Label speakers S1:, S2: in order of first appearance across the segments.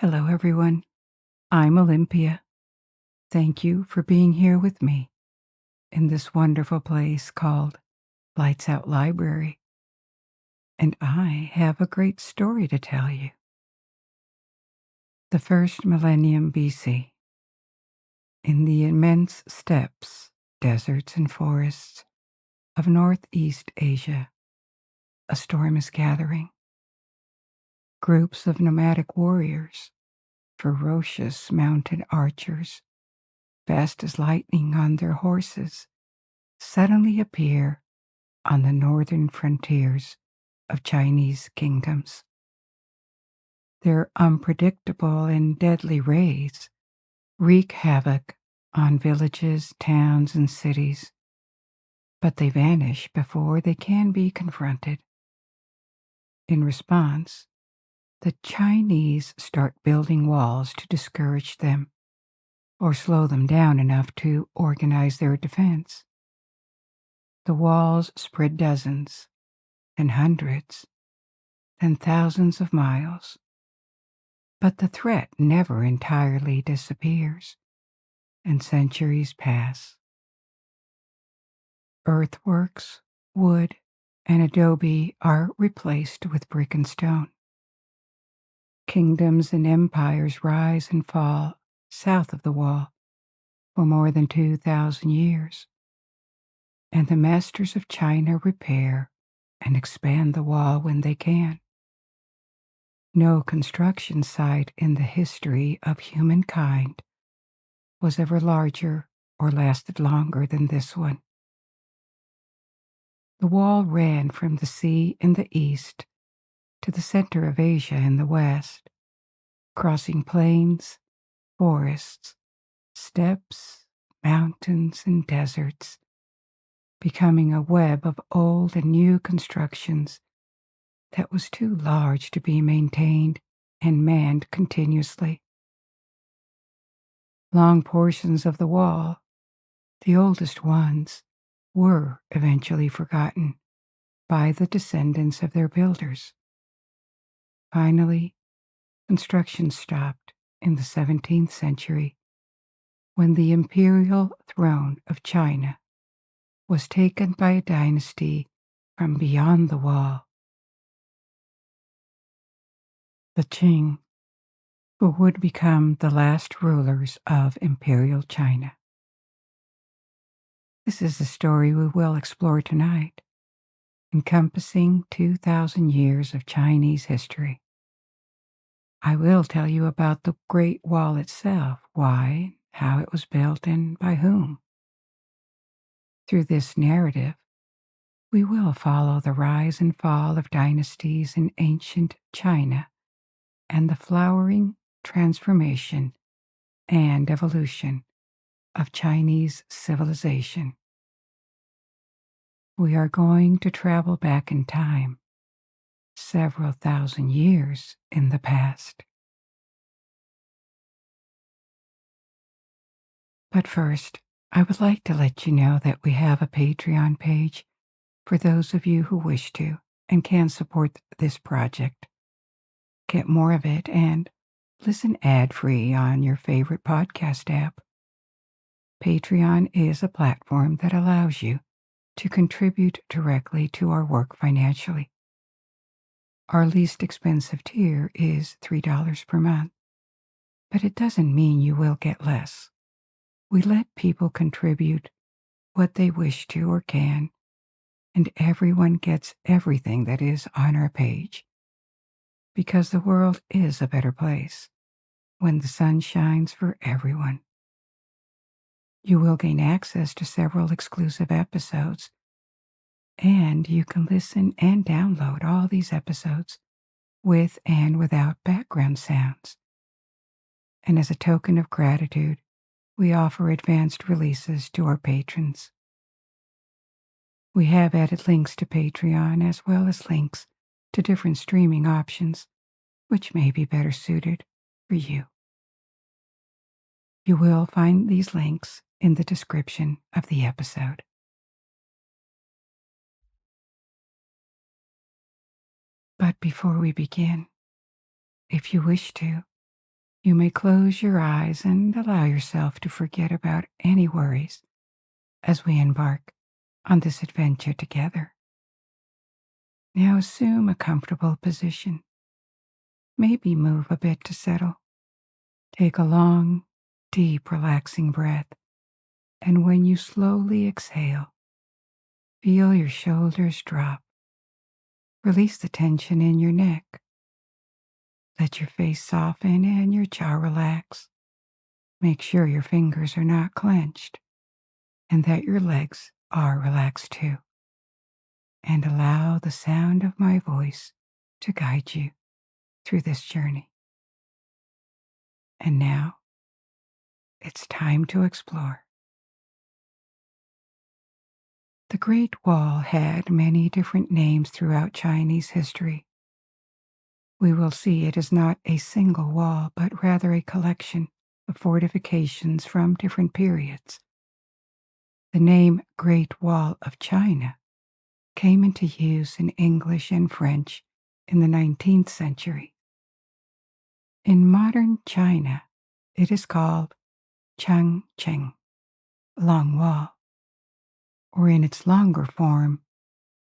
S1: Hello, everyone. I'm Olympia. Thank you for being here with me in this wonderful place called Lights Out Library. And I have a great story to tell you. The first millennium BC, in the immense steppes, deserts, and forests of Northeast Asia, a storm is gathering. Groups of nomadic warriors, ferocious mountain archers, fast as lightning on their horses, suddenly appear on the northern frontiers of Chinese kingdoms. Their unpredictable and deadly raids wreak havoc on villages, towns, and cities, but they vanish before they can be confronted. In response, the Chinese start building walls to discourage them or slow them down enough to organize their defense. The walls spread dozens, then hundreds, then thousands of miles. But the threat never entirely disappears, and centuries pass. Earthworks, wood, and adobe are replaced with brick and stone. Kingdoms and empires rise and fall south of the wall for more than 2,000 years, and the masters of China repair and expand the wall when they can. No construction site in the history of humankind was ever larger or lasted longer than this one. The wall ran from the sea in the east to the center of Asia in the west, crossing plains, forests, steppes, mountains, and deserts, becoming a web of old and new constructions that was too large to be maintained and manned continuously. Long portions of the wall, the oldest ones, were eventually forgotten by the descendants of their builders. Finally, construction stopped in the 17th century when the imperial throne of China was taken by a dynasty from beyond the wall, the Qing, who would become the last rulers of imperial China. This is the story we will explore tonight, encompassing 2,000 years of Chinese history. I will tell you about the Great Wall itself, why, how it was built, and by whom. Through this narrative, we will follow the rise and fall of dynasties in ancient China and the flowering transformation and evolution of Chinese civilization. We are going to travel back in time, several thousand years in the past. But first, I would like to let you know that we have a Patreon page for those of you who wish to and can support this project. Get more of it and listen ad-free on your favorite podcast app. Patreon is a platform that allows you to contribute directly to our work financially. Our least expensive tier is $3 per month, but it doesn't mean you will get less. We let people contribute what they wish to or can, and everyone gets everything that is on our page, because the world is a better place when the sun shines for everyone. You will gain access to several exclusive episodes, and you can listen and download all these episodes with and without background sounds. And as a token of gratitude, we offer advanced releases to our patrons. We have added links to Patreon as well as links to different streaming options, which may be better suited for you. You will find these links in the description of the episode. But before we begin, if you wish to, You may close your eyes and allow yourself to forget about any worries as we embark on this adventure together. Now assume a comfortable position. Maybe move a bit to settle. Take a long, deep, relaxing breath, and when you slowly exhale, feel your shoulders drop. Release the tension in your neck. Let your face soften and your jaw relax. Make sure your fingers are not clenched and that your legs are relaxed too. And allow the sound of my voice to guide you through this journey. And now, it's time to explore. The Great Wall had many different names throughout Chinese history. We will see it is not a single wall, but rather a collection of fortifications from different periods. The name Great Wall of China came into use in English and French in the 19th century. In modern China, it is called Changcheng, Long Wall, or in its longer form,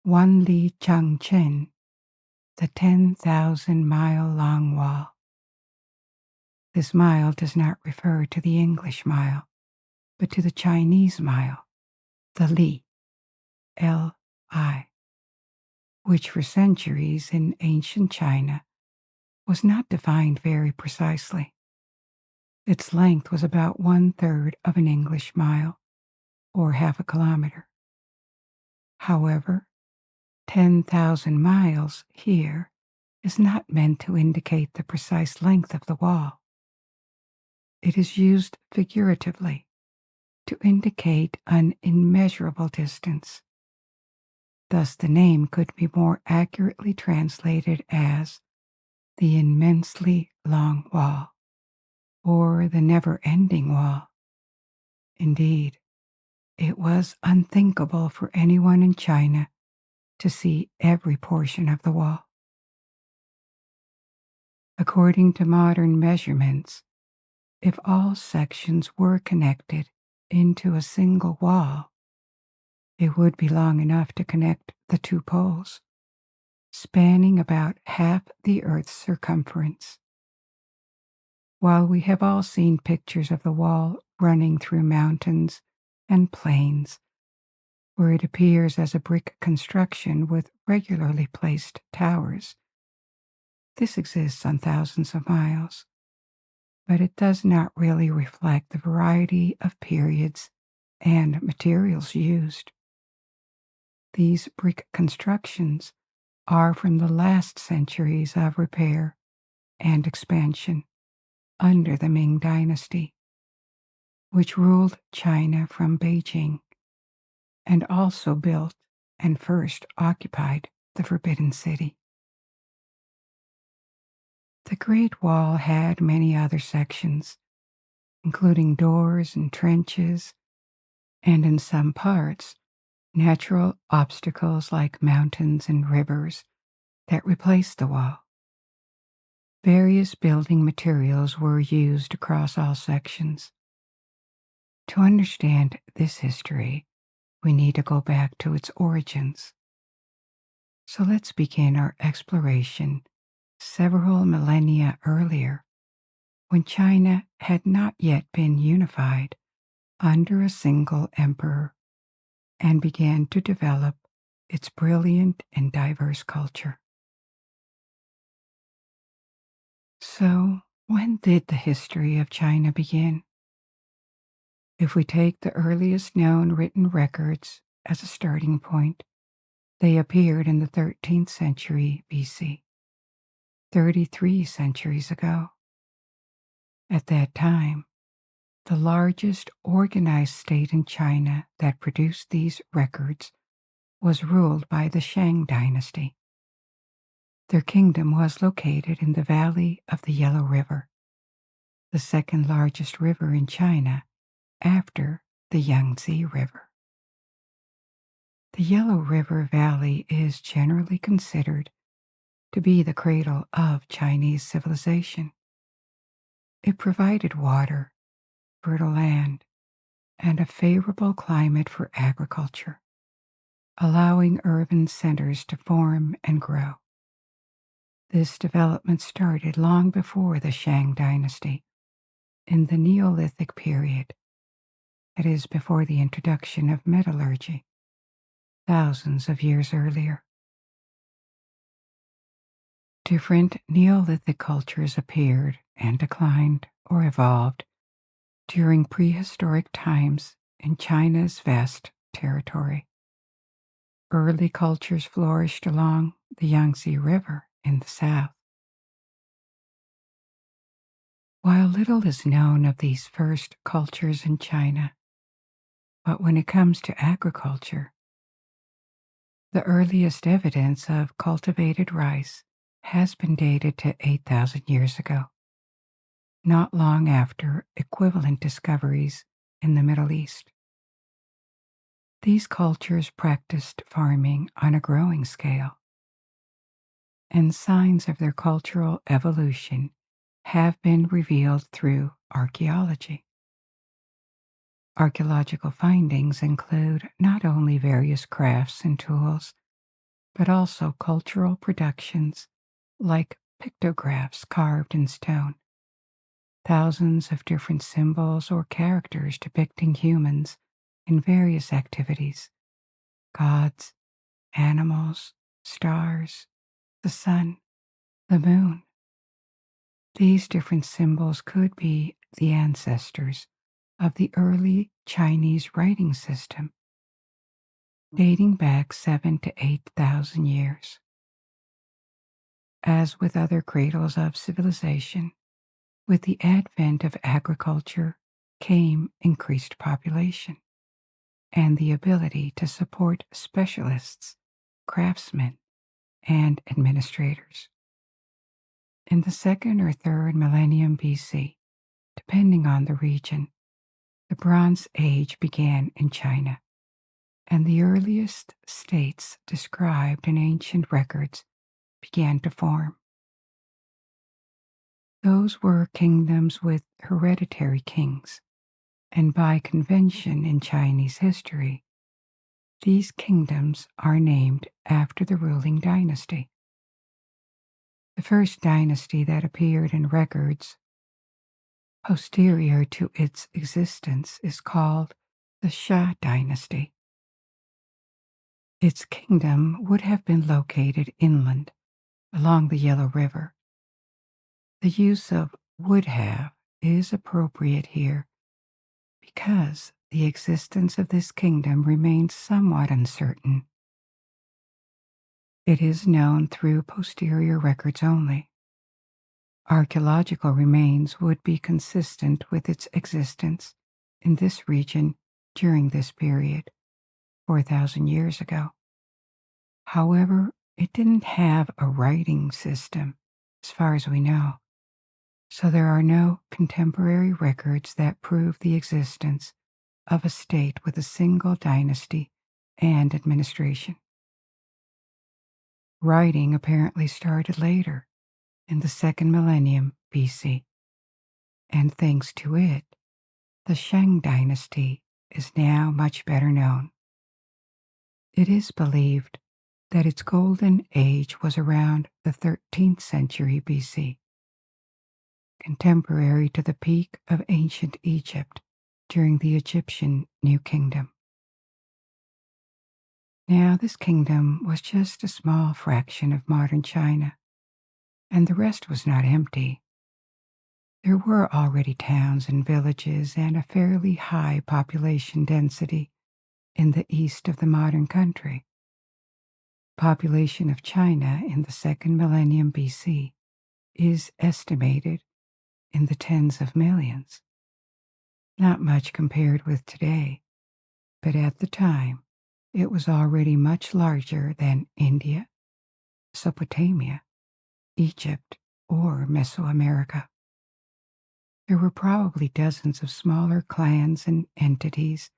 S1: Wanli Changchen, the 10,000-mile-long wall. This mile does not refer to the English mile, but to the Chinese mile, the li, L-I, which for centuries in ancient China was not defined very precisely. Its length was about 1/3 of an English mile, or half a kilometer. However, 10,000 miles here is not meant to indicate the precise length of the wall. It is used figuratively to indicate an immeasurable distance. Thus, the name could be more accurately translated as the immensely long wall, or the never-ending wall. Indeed, it was unthinkable for anyone in China to see every portion of the wall. According to modern measurements, if all sections were connected into a single wall, it would be long enough to connect the two poles, spanning about half the Earth's circumference. While we have all seen pictures of the wall running through mountains and plains, where it appears as a brick construction with regularly placed towers, this exists on thousands of miles, but it does not really reflect the variety of periods and materials used. These brick constructions are from the last centuries of repair and expansion under the Ming Dynasty, which ruled China from Beijing and also built and first occupied the Forbidden City. The Great Wall had many other sections, including doors and trenches, and in some parts, natural obstacles like mountains and rivers that replaced the wall. Various building materials were used across all sections. To understand this history, we need to go back to its origins. So let's begin our exploration several millennia earlier, when China had not yet been unified under a single emperor and began to develop its brilliant and diverse culture. So, when did the history of China begin? If we take the earliest known written records as a starting point, they appeared in the 13th century BC, 33 centuries ago. At that time, the largest organized state in China that produced these records was ruled by the Tang Dynasty. Their kingdom was located in the valley of the Yellow River, the second largest river in China after the Yangtze River. The Yellow River Valley is generally considered to be the cradle of Chinese civilization. It provided water, fertile land, and a favorable climate for agriculture, allowing urban centers to form and grow. This development started long before the Tang Dynasty, in the Neolithic period, that is, before the introduction of metallurgy, thousands of years earlier. Different Neolithic cultures appeared and declined or evolved during prehistoric times in China's vast territory. Early cultures flourished along the Yangtze River in the south. While little is known of these first cultures in China, but when it comes to agriculture, the earliest evidence of cultivated rice has been dated to 8,000 years ago, not long after equivalent discoveries in the Middle East. These cultures practiced farming on a growing scale, and signs of their cultural evolution have been revealed through archaeology. Archaeological findings include not only various crafts and tools, but also cultural productions like pictographs carved in stone, thousands of different symbols or characters depicting humans in various activities, gods, animals, stars, the sun, the moon. These different symbols could be the ancestors of the early Chinese writing system, dating back 7,000 to 8,000 years. As with other cradles of civilization, with the advent of agriculture came increased population and the ability to support specialists, craftsmen, and administrators. In the second or third millennium BC, depending on the region, the Bronze Age began in China, and the earliest states described in ancient records began to form. Those were kingdoms with hereditary kings, and by convention in Chinese history, these kingdoms are named after the ruling dynasty. The first dynasty that appeared in records posterior to its existence is called the Xia Dynasty. Its kingdom would have been located inland along the Yellow River. The use of would have is appropriate here because the existence of this kingdom remains somewhat uncertain. It is known through posterior records only. Archaeological remains would be consistent with its existence in this region during this period, 4,000 years ago. However, it didn't have a writing system, as far as we know, so there are no contemporary records that prove the existence of a state with a single dynasty and administration. Writing apparently started later, in the second millennium BC, and thanks to it, the Tang Dynasty is now much better known. It is believed that its golden age was around the 13th century BC, contemporary to the peak of ancient Egypt during the Egyptian New Kingdom. Now, this kingdom was just a small fraction of modern China, and the rest was not empty. There were already towns and villages and a fairly high population density in the east of the modern country. Population of China in the second millennium BC is estimated in the tens of millions. Not much compared with today, but at the time, it was already much larger than India, Mesopotamia, Egypt, or Mesoamerica. There were probably dozens of smaller clans and entities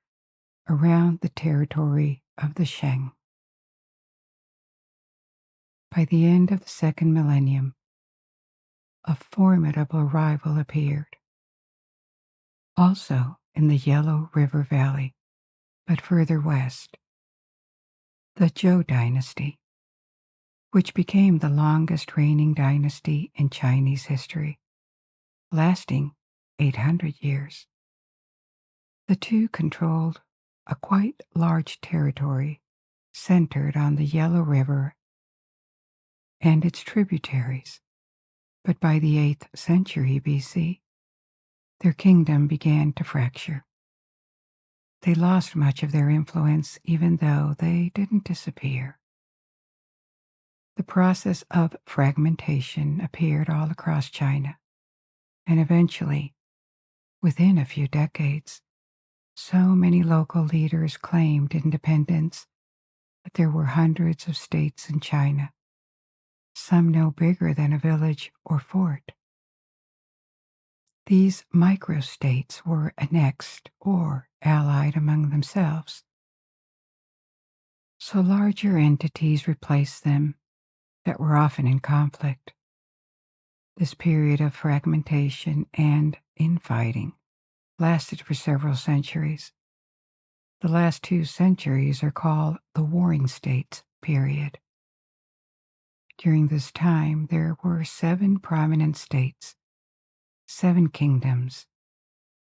S1: around the territory of the Shang. By the end of the second millennium, a formidable rival appeared. Also in the Yellow River Valley, but further west, the Zhou Dynasty, which became the longest reigning dynasty in Chinese history, lasting 800 years. The two controlled a quite large territory centered on the Yellow River and its tributaries, but by the 8th century BC, their kingdom began to fracture. They lost much of their influence even though they didn't disappear. The process of fragmentation appeared all across China, and eventually, within a few decades, so many local leaders claimed independence that there were hundreds of states in China, some no bigger than a village or fort. These microstates were annexed or allied among themselves, so larger entities replaced them that were often in conflict. This period of fragmentation and infighting lasted for several centuries. The last 2 centuries are called the Warring States period. During this time, there were 7 prominent states, 7 kingdoms,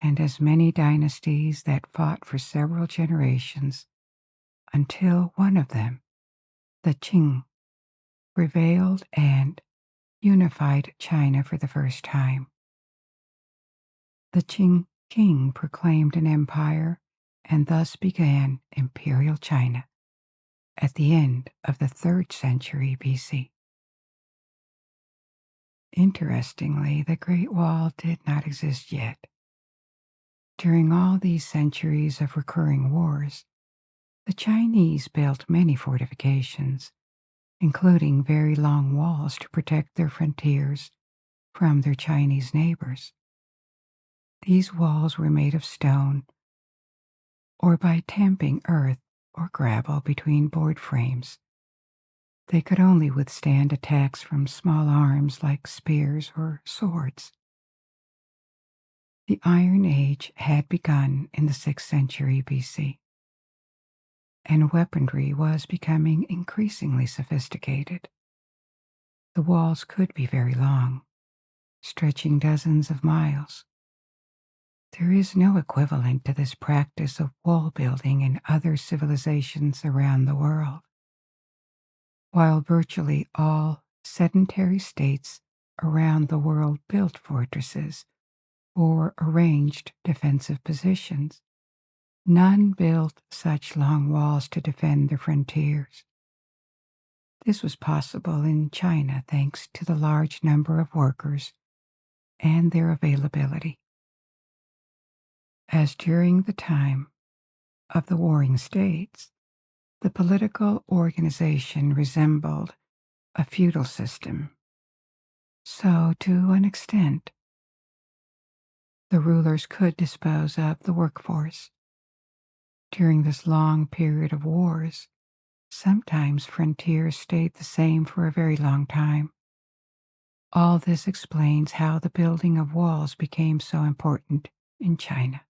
S1: and as many dynasties that fought for several generations until one of them, the Qing, prevailed and unified China for the first time. The Qing king proclaimed an empire and thus began Imperial China at the end of the 3rd century BC. Interestingly, the Great Wall did not exist yet. During all these centuries of recurring wars, the Chinese built many fortifications, including very long walls to protect their frontiers from their Chinese neighbors. These walls were made of stone or by tamping earth or gravel between board frames. They could only withstand attacks from small arms like spears or swords. The Iron Age had begun in the 6th century BC, and weaponry was becoming increasingly sophisticated. The walls could be very long, stretching dozens of miles. There is no equivalent to this practice of wall building in other civilizations around the world. While virtually all sedentary states around the world built fortresses or arranged defensive positions, none built such long walls to defend their frontiers. This was possible in China thanks to the large number of workers and their availability. As during the time of the Warring States, the political organization resembled a feudal system. So, to an extent, the rulers could dispose of the workforce. During this long period of wars, sometimes frontiers stayed the same for a very long time. All this explains how the building of walls became so important in China.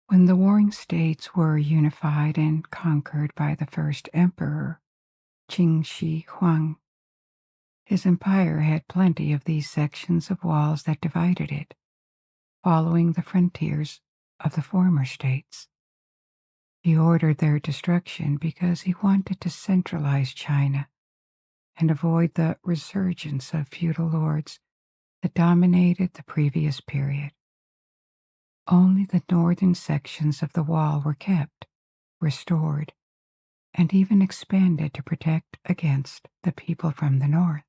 S1: When the warring states were unified and conquered by the first emperor, Qin Shi Huang, his empire had plenty of these sections of walls that divided it, following the frontiers of the former states. He ordered their destruction because he wanted to centralize China and avoid the resurgence of feudal lords that dominated the previous period. Only the northern sections of the wall were kept, restored, and even expanded to protect against the people from the north.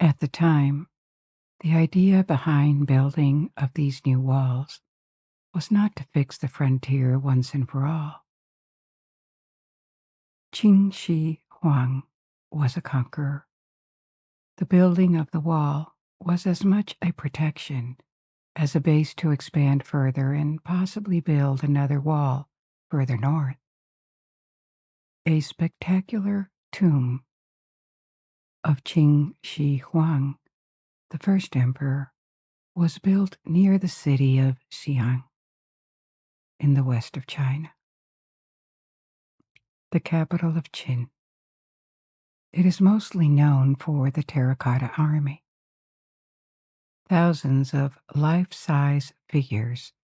S1: At the time, the idea behind building of these new walls was not to fix the frontier once and for all. Qin Shi Huang was a conqueror. The building of the wall was as much a protection as a base to expand further and possibly build another wall further north. A spectacular tomb of Qin Shi Huang, the first emperor, was built near the city of Xi'an in the west of China, the capital of Qin. It is mostly known for the terracotta army. Thousands of life-size figures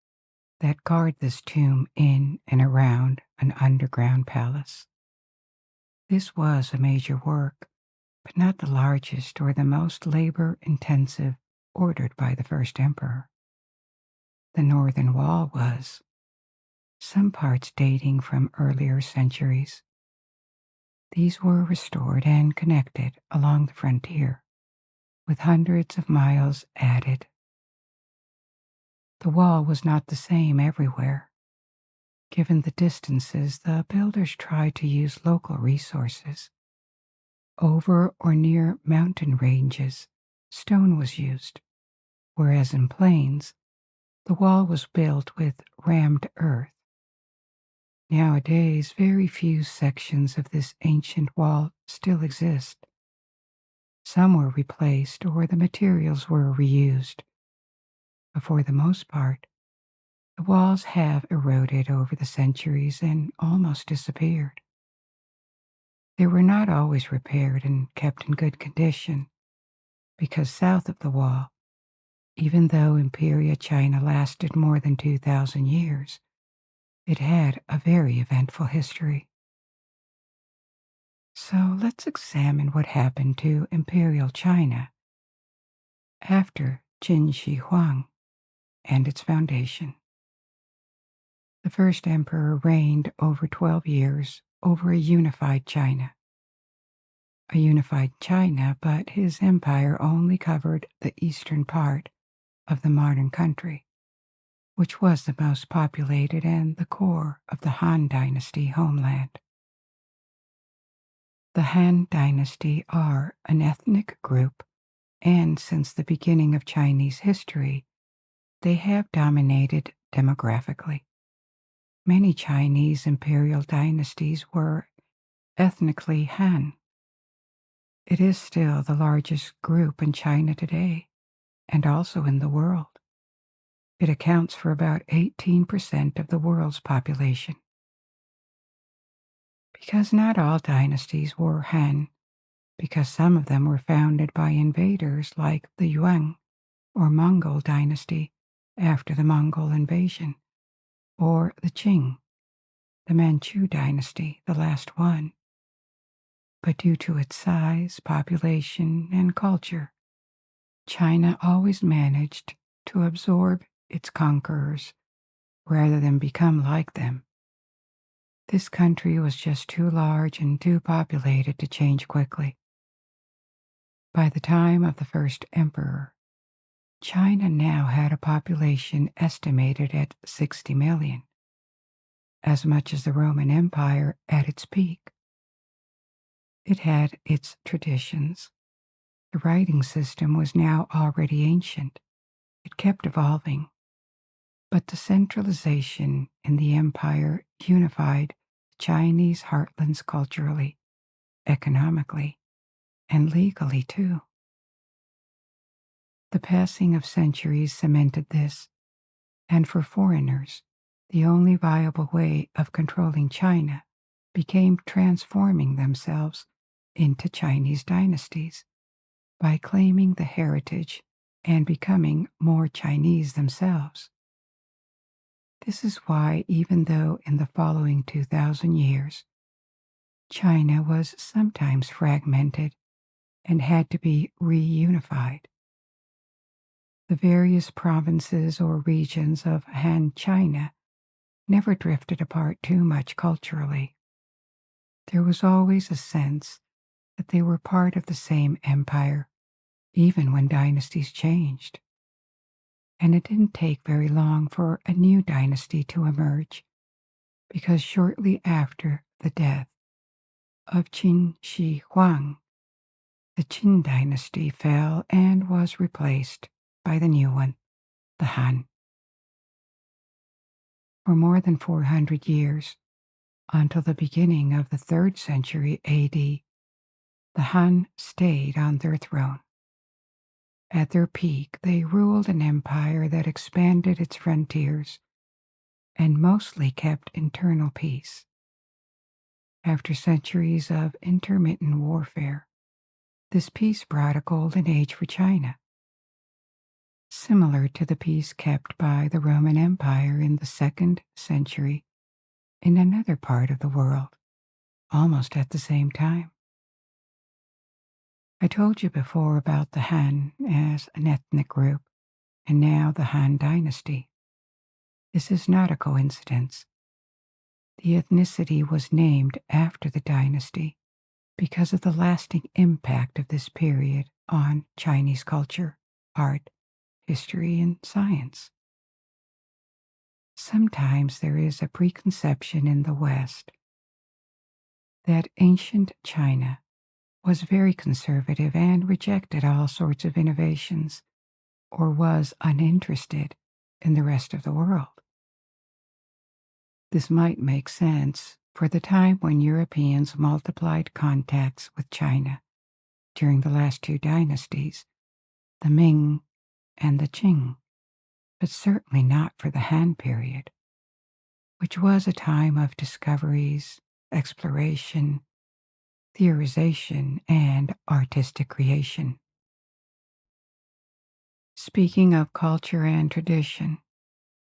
S1: that guard this tomb in and around an underground palace. This was a major work, but not the largest or the most labor-intensive ordered by the first emperor. The northern wall was, some parts dating from earlier centuries. These were restored and connected along the frontier, with hundreds of miles added. The wall was not the same everywhere. Given the distances, the builders tried to use local resources. Over or near mountain ranges, stone was used, whereas in plains, the wall was built with rammed earth. Nowadays, very few sections of this ancient wall still exist. Some were replaced or the materials were reused. But for the most part, the walls have eroded over the centuries and almost disappeared. They were not always repaired and kept in good condition, because south of the wall, even though Imperial China lasted more than 2,000 years, it had a very eventful history. So let's examine what happened to Imperial China after Qin Shi Huang and its foundation. The first emperor reigned over 12 years over a unified China. A unified China, but his empire only covered the eastern part of the modern country, which was the most populated and the core of the Han Dynasty homeland. The Han Dynasty are an ethnic group, and since the beginning of Chinese history, they have dominated demographically. Many Chinese imperial dynasties were ethnically Han. It is still the largest group in China today, and also in the world. It accounts for about 18% of the world's population. Because not all dynasties were Han, because some of them were founded by invaders like the Yuan or Mongol dynasty after the Mongol invasion, or the Qing, the Manchu dynasty, the last one. But due to its size, population, and culture, China always managed to absorb its conquerors rather than become like them. This country was just too large and too populated to change quickly. By the time of the first emperor, China now had a population estimated at 60 million, as much as the Roman Empire at its peak. It had its traditions. The writing system was now already ancient. It kept evolving. But the centralization in the empire unified Chinese heartlands culturally, economically, and legally too. The passing of centuries cemented this, and for foreigners, the only viable way of controlling China became transforming themselves into Chinese dynasties by claiming the heritage and becoming more Chinese themselves. This is why, even though in the following 2,000 years, China was sometimes fragmented and had to be reunified, the various provinces or regions of Han China never drifted apart too much culturally. There was always a sense that they were part of the same empire, even when dynasties changed. And it didn't take very long for a new dynasty to emerge, because shortly after the death of Qin Shi Huang, the Qin Dynasty fell and was replaced by the new one, the Han. For more than 400 years, until the beginning of the 3rd century AD, the Han stayed on their throne. At their peak, they ruled an empire that expanded its frontiers and mostly kept internal peace. After centuries of intermittent warfare, this peace brought a golden age for China, similar to the peace kept by the Roman Empire in the 2nd century in another part of the world, almost at the same time. I told you before about the Han as an ethnic group, and now the Han Dynasty. This is not a coincidence. The ethnicity was named after the dynasty because of the lasting impact of this period on Chinese culture, art, history, and science. Sometimes there is a preconception in the West that ancient China was very conservative and rejected all sorts of innovations, or was uninterested in the rest of the world. This might make sense for the time when Europeans multiplied contacts with China during the last two dynasties, the Ming and the Qing, but certainly not for the Han period, which was a time of discoveries, exploration, theorization, and artistic creation. Speaking of culture and tradition,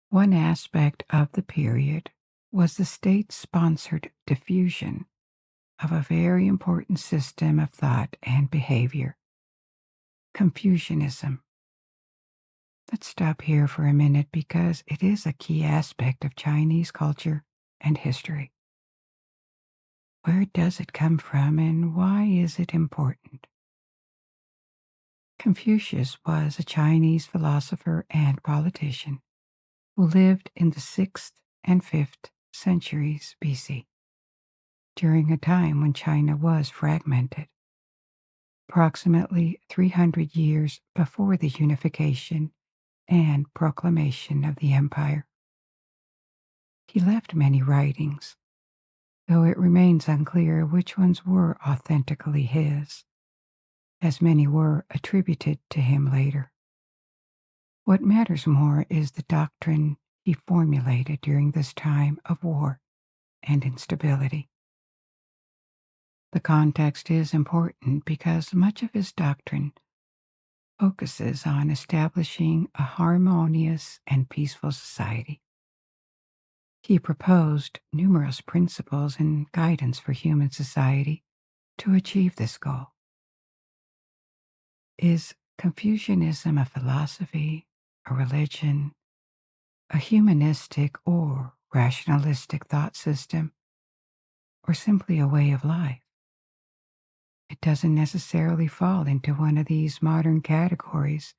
S1: one aspect of the period was the state-sponsored diffusion of a very important system of thought and behavior, Confucianism. Let's stop here for a minute because it is a key aspect of Chinese culture and history. Where does it come from and why is it important? Confucius was a Chinese philosopher and politician who lived in the 6th and 5th centuries BC, during a time when China was fragmented, approximately 300 years before the unification and proclamation of the empire. He left many writings, though it remains unclear which ones were authentically his, as many were attributed to him later. What matters more is the doctrine he formulated during this time of war and instability. The context is important because much of his doctrine focuses on establishing a harmonious and peaceful society. He proposed numerous principles and guidance for human society to achieve this goal. Is Confucianism a philosophy, a religion, a humanistic or rationalistic thought system, or simply a way of life? It doesn't necessarily fall into one of these modern categories,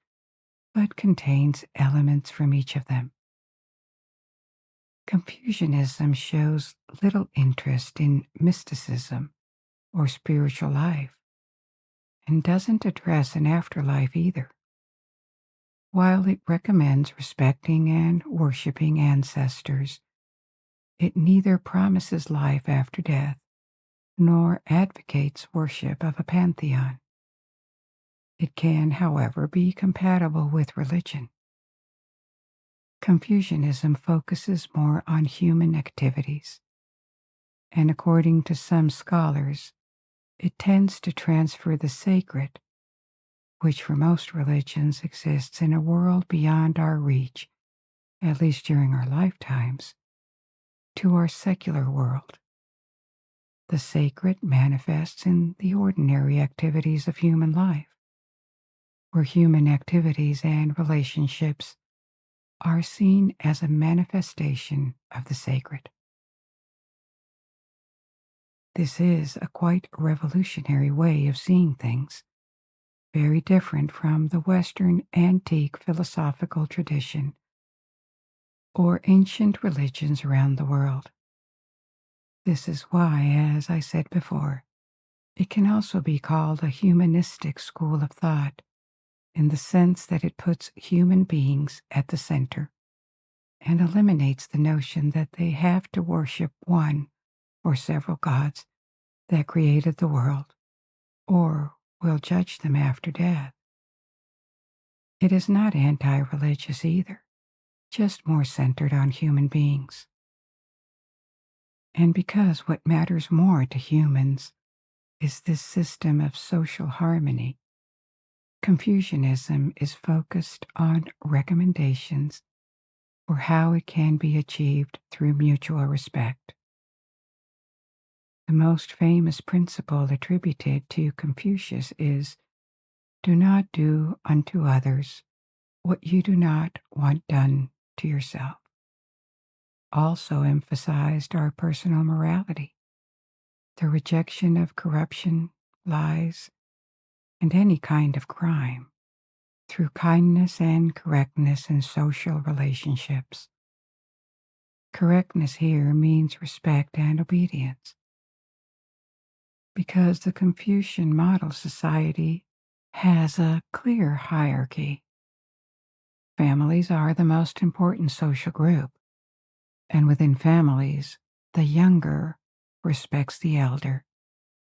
S1: but contains elements from each of them. Confucianism shows little interest in mysticism or spiritual life, and doesn't address an afterlife either. While it recommends respecting and worshiping ancestors, it neither promises life after death nor advocates worship of a pantheon. It can, however, be compatible with religion. Confucianism focuses more on human activities, and according to some scholars, it tends to transfer the sacred, which for most religions exists in a world beyond our reach, at least during our lifetimes, to our secular world. The sacred manifests in the ordinary activities of human life, where human activities and relationships are seen as a manifestation of the sacred. This is a quite revolutionary way of seeing things, very different from the Western antique philosophical tradition or ancient religions around the world. This is why, as I said before, it can also be called a humanistic school of thought, in the sense that it puts human beings at the center and eliminates the notion that they have to worship one or several gods that created the world, or will judge them after death. It is not anti-religious either, just more centered on human beings. And because what matters more to humans is this system of social harmony, Confucianism is focused on recommendations for how it can be achieved through mutual respect. The most famous principle attributed to Confucius is, "Do not do unto others what you do not want done to yourself." Also emphasized our personal morality, the rejection of corruption, lies, and any kind of crime, through kindness and correctness in social relationships. Correctness here means respect and obedience, because the Confucian model society has a clear hierarchy. Families are the most important social group, and within families, the younger respects the elder,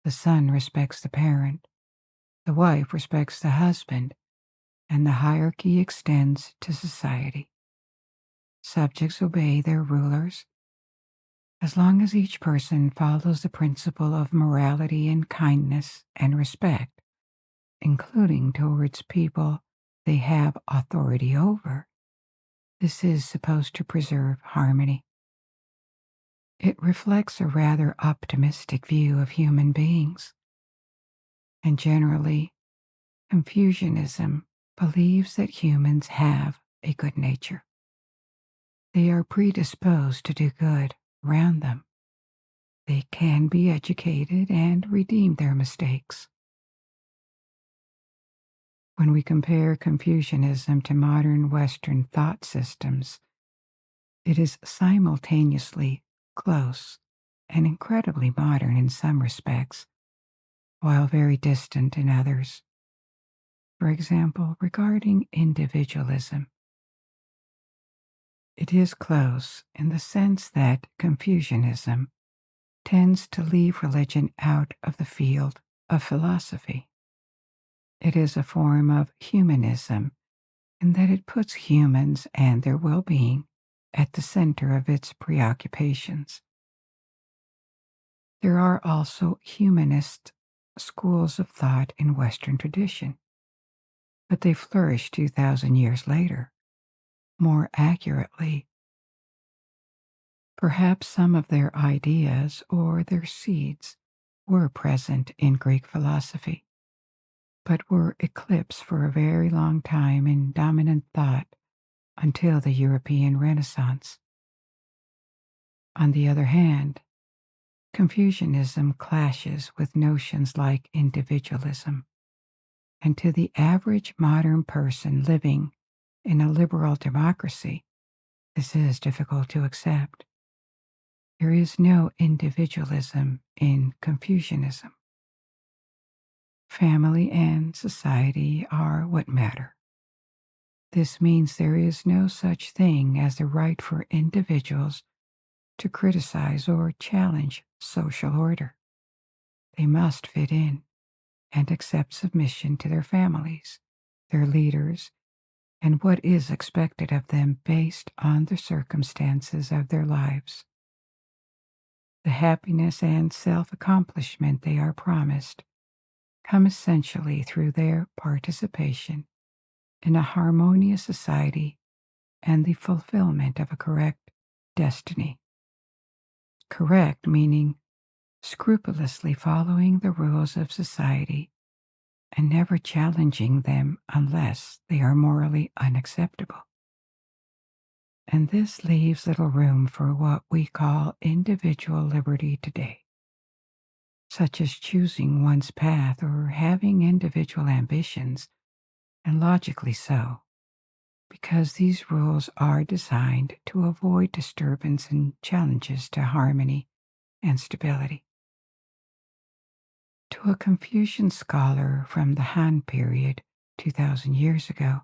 S1: the son respects the parent, the wife respects the husband, and the hierarchy extends to society. Subjects obey their rulers as long as each person follows the principle of morality and kindness and respect, including towards people they have authority over. This is supposed to preserve harmony. It reflects a rather optimistic view of human beings. And generally, Confucianism believes that humans have a good nature. They are predisposed to do good around them. They can be educated and redeem their mistakes. When we compare Confucianism to modern Western thought systems, it is simultaneously close and incredibly modern in some respects, while very distant in others. For example, regarding individualism, it is close in the sense that Confucianism tends to leave religion out of the field of philosophy. It is a form of humanism in that it puts humans and their well-being at the center of its preoccupations. There are also humanist schools of thought in Western tradition, but they flourished 2,000 years later. More accurately, perhaps some of their ideas or their seeds were present in Greek philosophy, but were eclipsed for a very long time in dominant thought until the European Renaissance. On the other hand, Confucianism clashes with notions like individualism, and to the average modern person living in a liberal democracy, this is difficult to accept. There is no individualism in Confucianism. Family and society are what matter. This means there is no such thing as the right for individuals to criticize or challenge social order. They must fit in and accept submission to their families, their leaders, and what is expected of them based on the circumstances of their lives. The happiness and self-accomplishment they are promised come essentially through their participation in a harmonious society and the fulfillment of a correct destiny. Correct meaning scrupulously following the rules of society and never challenging them unless they are morally unacceptable. And this leaves little room for what we call individual liberty today, such as choosing one's path or having individual ambitions, and logically so, because these rules are designed to avoid disturbance and challenges to harmony and stability. To a Confucian scholar from the Han period 2,000 years ago,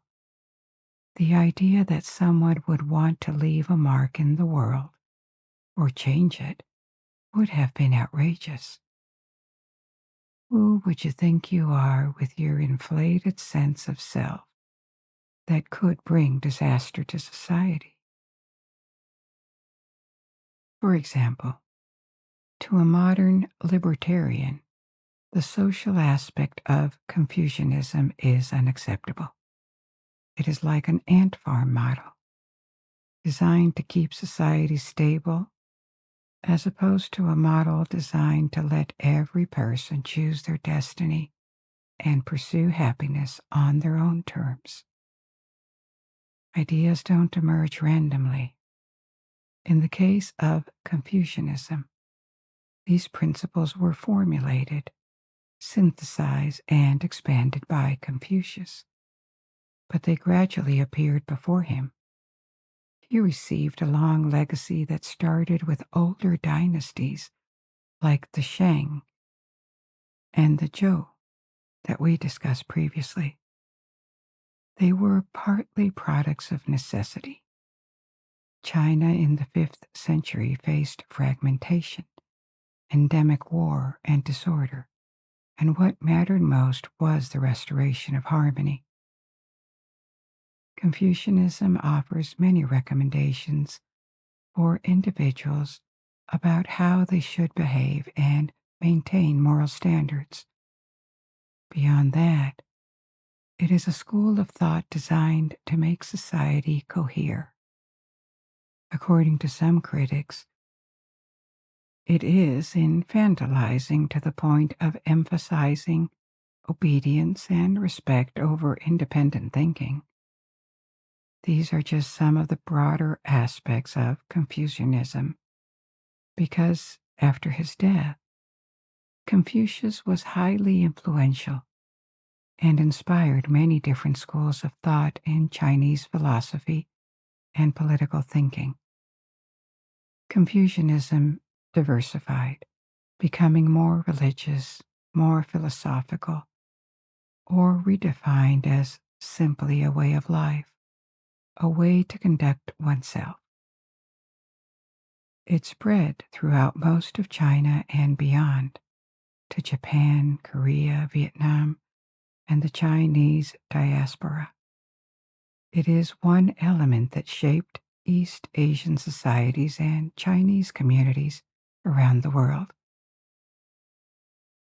S1: the idea that someone would want to leave a mark in the world or change it would have been outrageous. Who would you think you are with your inflated sense of self that could bring disaster to society? For example, to a modern libertarian, the social aspect of Confucianism is unacceptable. It is like an ant farm model, designed to keep society stable, as opposed to a model designed to let every person choose their destiny and pursue happiness on their own terms. Ideas don't emerge randomly. In the case of Confucianism, these principles were formulated, synthesized, and expanded by Confucius, but they gradually appeared before him. He received a long legacy that started with older dynasties like the Shang and the Zhou that we discussed previously. They were partly products of necessity. China in the 5th century faced fragmentation, endemic war, and disorder, and what mattered most was the restoration of harmony. Confucianism offers many recommendations for individuals about how they should behave and maintain moral standards. Beyond that, it is a school of thought designed to make society cohere. According to some critics, it is infantilizing to the point of emphasizing obedience and respect over independent thinking. These are just some of the broader aspects of Confucianism, because after his death, Confucius was highly influential and inspired many different schools of thought in Chinese philosophy and political thinking. Confucianism diversified, becoming more religious, more philosophical, or redefined as simply a way of life, a way to conduct oneself. It spread throughout most of China and beyond, to Japan, Korea, Vietnam, and the Chinese diaspora. It is one element that shaped East Asian societies and Chinese communities around the world,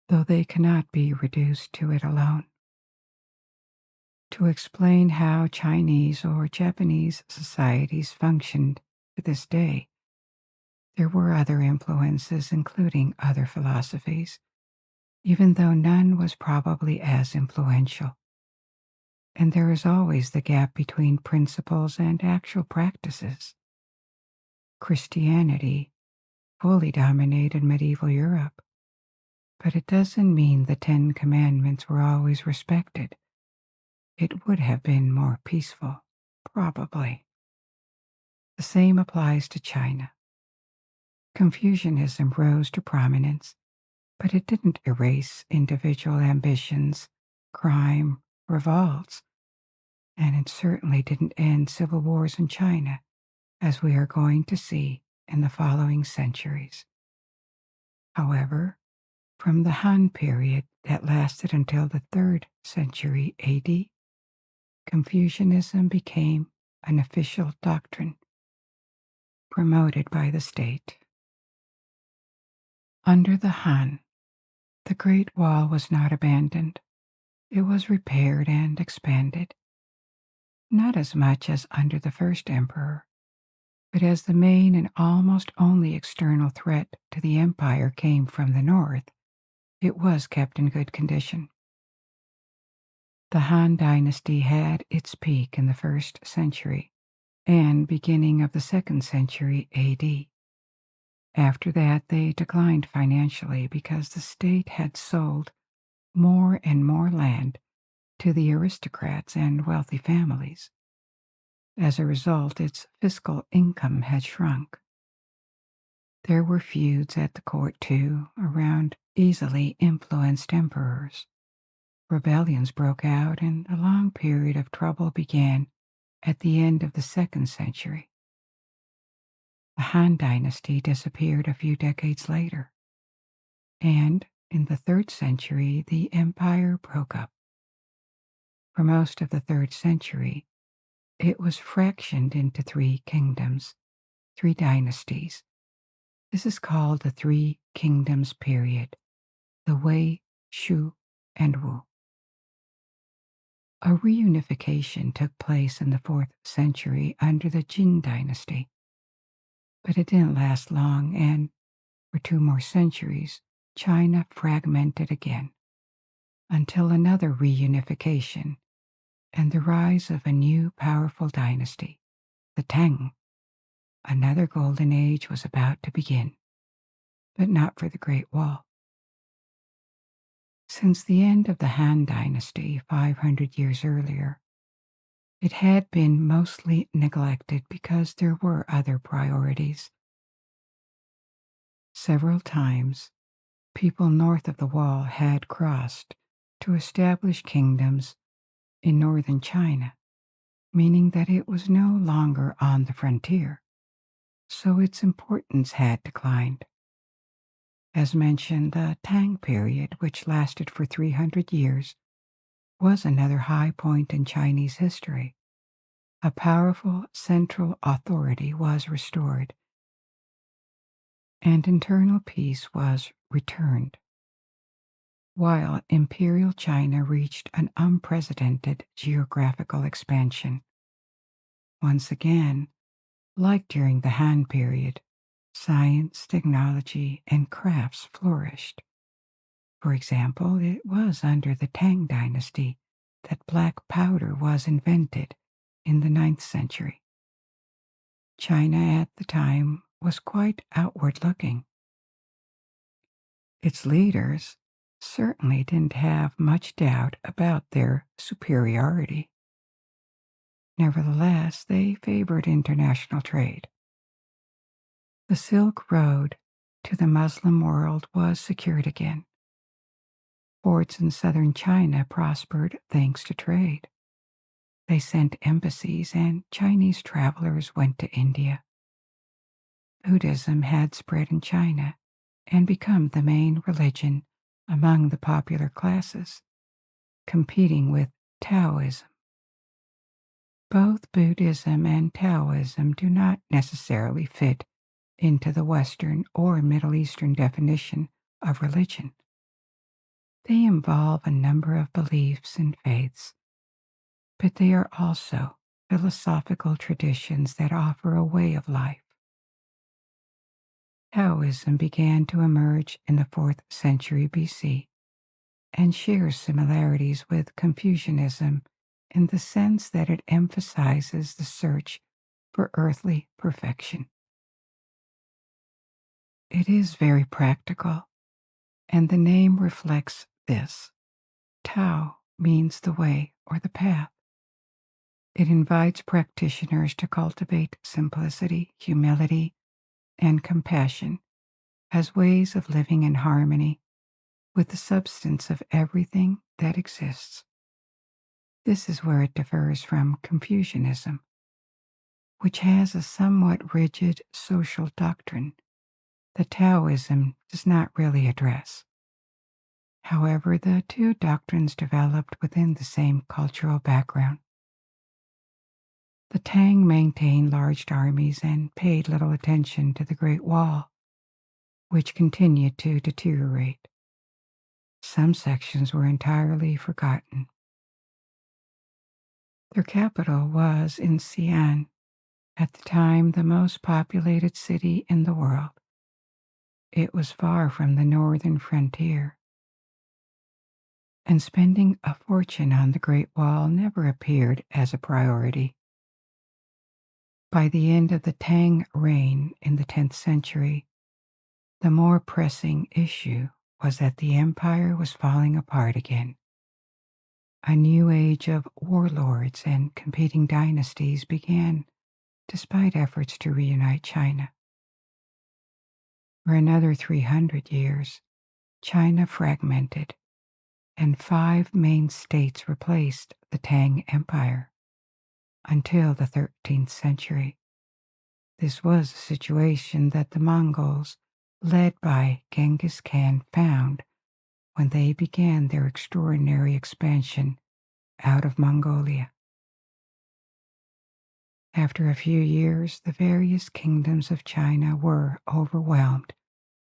S1: though they cannot be reduced to it alone. To explain how Chinese or Japanese societies functioned to this day, there were other influences, including other philosophies, even though none was probably as influential. And there is always the gap between principles and actual practices. Christianity fully dominated medieval Europe, but it doesn't mean the 10 Commandments were always respected. It would have been more peaceful, probably. The same applies to China. Confucianism rose to prominence, but it didn't erase individual ambitions, crime, revolts, and it certainly didn't end civil wars in China, as we are going to see in the following centuries. However, from the Han period that lasted until the 3rd century AD, Confucianism became an official doctrine promoted by the state. Under the Han, the Great Wall was not abandoned. It was repaired and expanded, not as much as under the first emperor, but as the main and almost only external threat to the empire came from the north, it was kept in good condition. The Han Dynasty had its peak in the 1st century and beginning of the 2nd century AD. After that, they declined financially because the state had sold more and more land to the aristocrats and wealthy families. As a result, its fiscal income had shrunk. There were feuds at the court, too, around easily influenced emperors. Rebellions broke out, and a long period of trouble began at the end of the 2nd century. The Han Dynasty disappeared a few decades later, and In the 3rd century, the empire broke up. For most of the 3rd century, it was fractioned into 3 kingdoms, 3 dynasties. This is called the Three Kingdoms period, the Wei, Shu, and Wu. A reunification took place in the 4th century under the Qin Dynasty, but it didn't last long, and for 2 more centuries, China fragmented again, until another reunification and the rise of a new powerful dynasty, the Tang. Another golden age was about to begin, but not for the Great Wall. Since the end of the Han Dynasty 500 years earlier, it had been mostly neglected because there were other priorities. Several times, people north of the wall had crossed to establish kingdoms in northern China, meaning that it was no longer on the frontier, so its importance had declined. As mentioned, the Tang period, which lasted for 300 years, was another high point in Chinese history. A powerful central authority was restored, and internal peace was returned, while imperial China reached an unprecedented geographical expansion. Once again, like during the Han period, science, technology, and crafts flourished. For example, it was under the Tang Dynasty that black powder was invented in the 9th century. China at the time was quite outward-looking. Its leaders certainly didn't have much doubt about their superiority. Nevertheless, they favored international trade. The Silk Road to the Muslim world was secured again. Ports in southern China prospered thanks to trade. They sent embassies, and Chinese travelers went to India. Buddhism had spread in China and become the main religion among the popular classes, competing with Taoism. Both Buddhism and Taoism do not necessarily fit into the Western or Middle Eastern definition of religion. They involve a number of beliefs and faiths, but they are also philosophical traditions that offer a way of life. Taoism began to emerge in the 4th century BC and shares similarities with Confucianism in the sense that it emphasizes the search for earthly perfection. It is very practical, and the name reflects this. Tao means the way or the path. It invites practitioners to cultivate simplicity, humility, and compassion as ways of living in harmony with the substance of everything that exists. This is where it differs from Confucianism, which has a somewhat rigid social doctrine that Taoism does not really address. However, the two doctrines developed within the same cultural background. The Tang maintained large armies and paid little attention to the Great Wall, which continued to deteriorate. Some sections were entirely forgotten. Their capital was in Xi'an, at the time the most populated city in the world. It was far from the northern frontier, and spending a fortune on the Great Wall never appeared as a priority. By the end of the Tang reign in the 10th century, the more pressing issue was that the empire was falling apart again. A new age of warlords and competing dynasties began, despite efforts to reunite China. For another 300 years, China fragmented, and 5 main states replaced the Tang Empire until the 13th century. This was a situation that the Mongols, led by Genghis Khan, found when they began their extraordinary expansion out of Mongolia. After a few years, the various kingdoms of China were overwhelmed,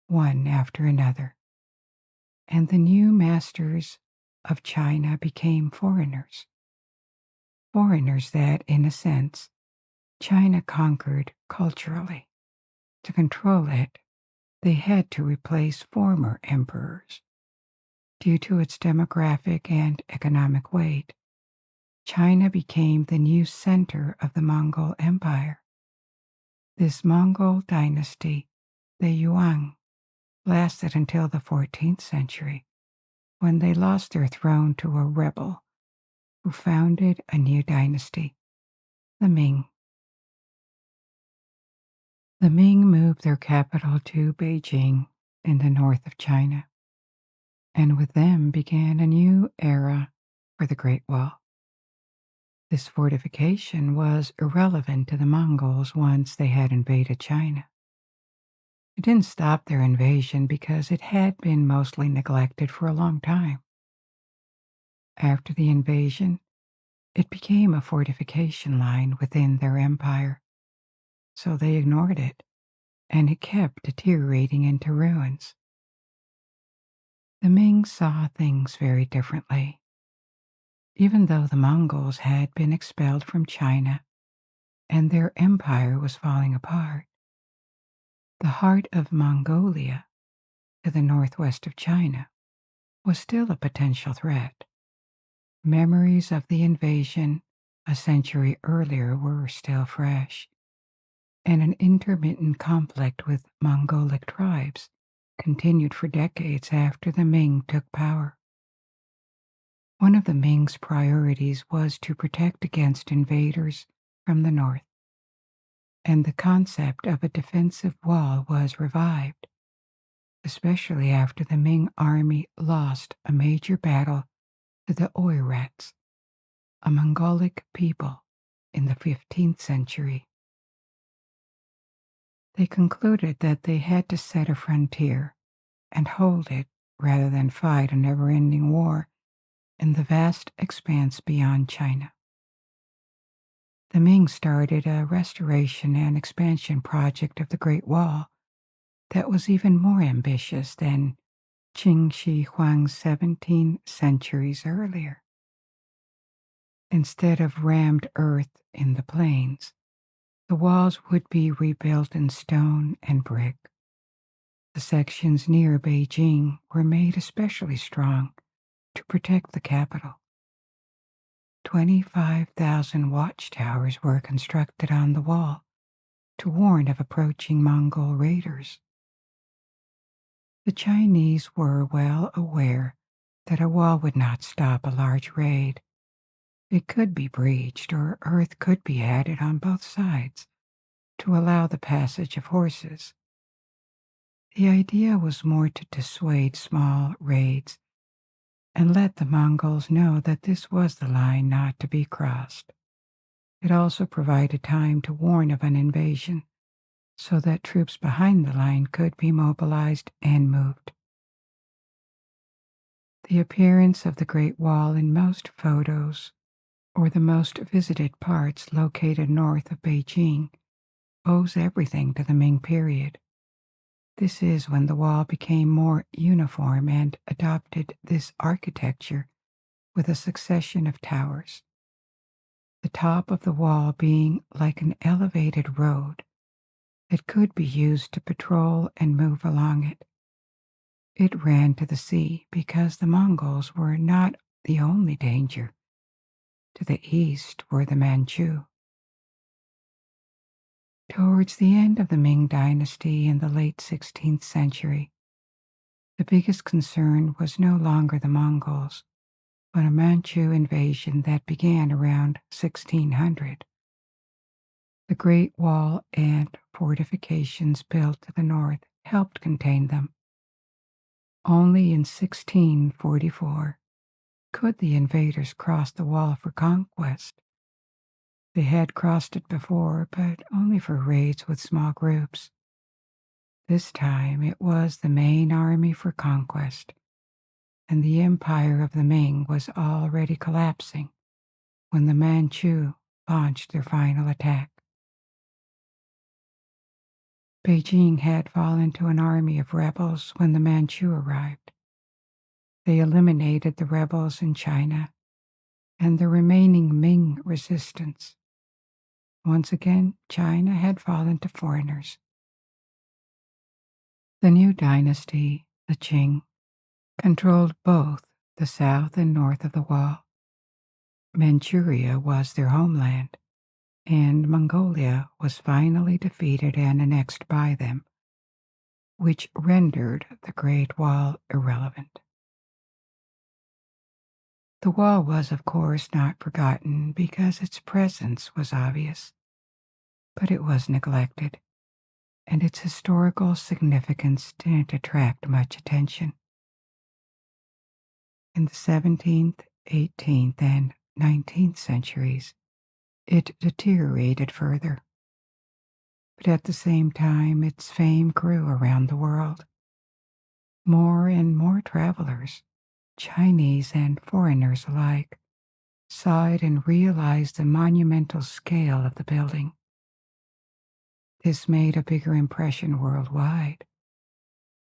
S1: one after another, and the new masters of China became foreigners. Foreigners that, in a sense, China conquered culturally. To control it, they had to replace former emperors. Due to its demographic and economic weight, China became the new center of the Mongol Empire. This Mongol dynasty, the Yuan, lasted until the 14th century, when they lost their throne to a rebel who founded a new dynasty, the Ming. The Ming moved their capital to Beijing in the north of China, and with them began a new era for the Great Wall. This fortification was irrelevant to the Mongols once they had invaded China. It didn't stop their invasion because it had been mostly neglected for a long time. After the invasion, it became a fortification line within their empire, so they ignored it, and it kept deteriorating into ruins. The Ming saw things very differently. Even though the Mongols had been expelled from China and their empire was falling apart, the heart of Mongolia, to the northwest of China, was still a potential threat. Memories of the invasion a century earlier were still fresh, and an intermittent conflict with Mongolic tribes continued for decades after the Ming took power. One of the Ming's priorities was to protect against invaders from the north, and the concept of a defensive wall was revived, especially after the Ming army lost a major battle to the Oirats, a Mongolic people, in the 15th century. They concluded that they had to set a frontier and hold it rather than fight a never-ending war in the vast expanse beyond China. The Ming started a restoration and expansion project of the Great Wall that was even more ambitious than Qin Shi Huang's 17 centuries earlier. Instead of rammed earth in the plains, the walls would be rebuilt in stone and brick. The sections near Beijing were made especially strong to protect the capital. 25,000 watchtowers were constructed on the wall to warn of approaching Mongol raiders. The Chinese were well aware that a wall would not stop a large raid. It could be breached, or earth could be added on both sides to allow the passage of horses. The idea was more to dissuade small raids and let the Mongols know that this was the line not to be crossed. It also provided time to warn of an invasion so that troops behind the line could be mobilized and moved. The appearance of the Great Wall in most photos, or the most visited parts located north of Beijing, owes everything to the Ming period. This is when the wall became more uniform and adopted this architecture with a succession of towers. The top of the wall being like an elevated road that could be used to patrol and move along it. It ran to the sea because the Mongols were not the only danger. To the east were the Manchu. Towards the end of the Ming Dynasty in the late 16th century, the biggest concern was no longer the Mongols, but a Manchu invasion that began around 1600. The Great Wall and fortifications built to the north helped contain them. Only in 1644 could the invaders cross the wall for conquest. They had crossed it before, but only for raids with small groups. This time it was the main army for conquest, and the empire of the Ming was already collapsing when the Manchu launched their final attack. Beijing had fallen to an army of rebels when the Manchu arrived. They eliminated the rebels in China and the remaining Ming resistance. Once again, China had fallen to foreigners. The new dynasty, the Qing, controlled both the south and north of the wall. Manchuria was their homeland, and Mongolia was finally defeated and annexed by them, which rendered the Great Wall irrelevant. The wall was, of course, not forgotten because its presence was obvious, but it was neglected, and its historical significance didn't attract much attention. In the 17th, 18th, and 19th centuries, it deteriorated further. But at the same time, its fame grew around the world. More and more travelers, Chinese and foreigners alike, saw it and realized the monumental scale of the building. This made a bigger impression worldwide.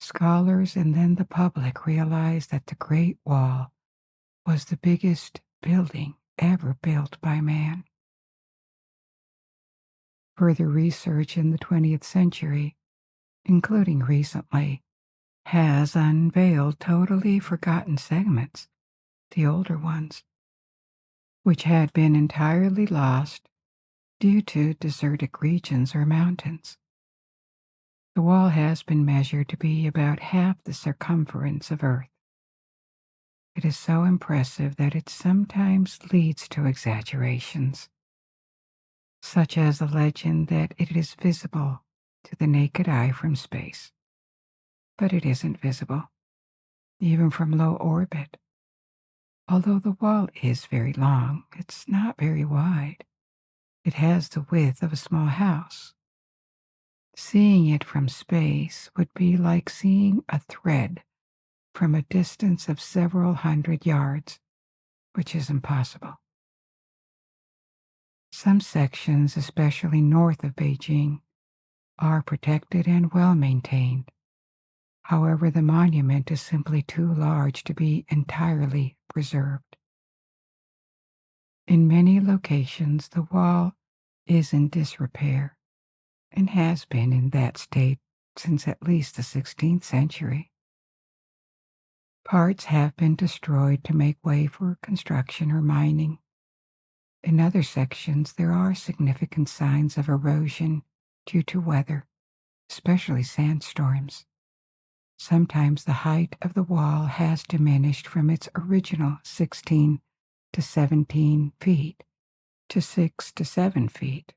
S1: Scholars and then the public realized that the Great Wall was the biggest building ever built by man. Further research in the 20th century, including recently, has unveiled totally forgotten segments, the older ones, which had been entirely lost due to desertic regions or mountains. The wall has been measured to be about half the circumference of Earth. It is so impressive that it sometimes leads to exaggerations, such as the legend that it is visible to the naked eye from space. But it isn't visible, even from low orbit. Although the wall is very long, it's not very wide. It has the width of a small house. Seeing it from space would be like seeing a thread from a distance of several hundred yards, which is impossible. Some sections, especially north of Beijing, are protected and well maintained. However, the monument is simply too large to be entirely preserved. In many locations, the wall is in disrepair and has been in that state since at least the 16th century. Parts have been destroyed to make way for construction or mining. In other sections, there are significant signs of erosion due to weather, especially sandstorms. Sometimes the height of the wall has diminished from its original 16 to 17 feet to 6 to 7 feet,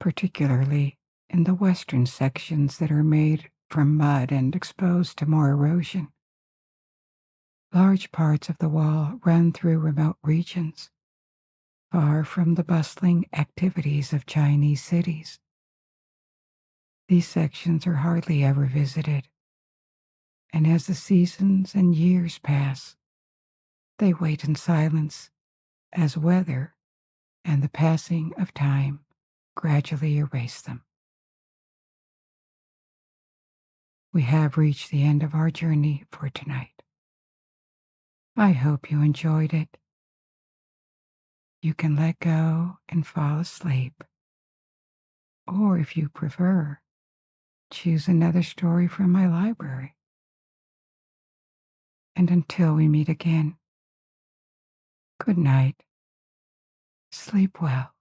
S1: particularly in the western sections that are made from mud and exposed to more erosion. Large parts of the wall run through remote regions, far from the bustling activities of Chinese cities. These sections are hardly ever visited, and as the seasons and years pass, they wait in silence as weather and the passing of time gradually erase them. We have reached the end of our journey for tonight. I hope you enjoyed it. You can let go and fall asleep, or if you prefer, choose another story from my library. And until we meet again, good night. Sleep well.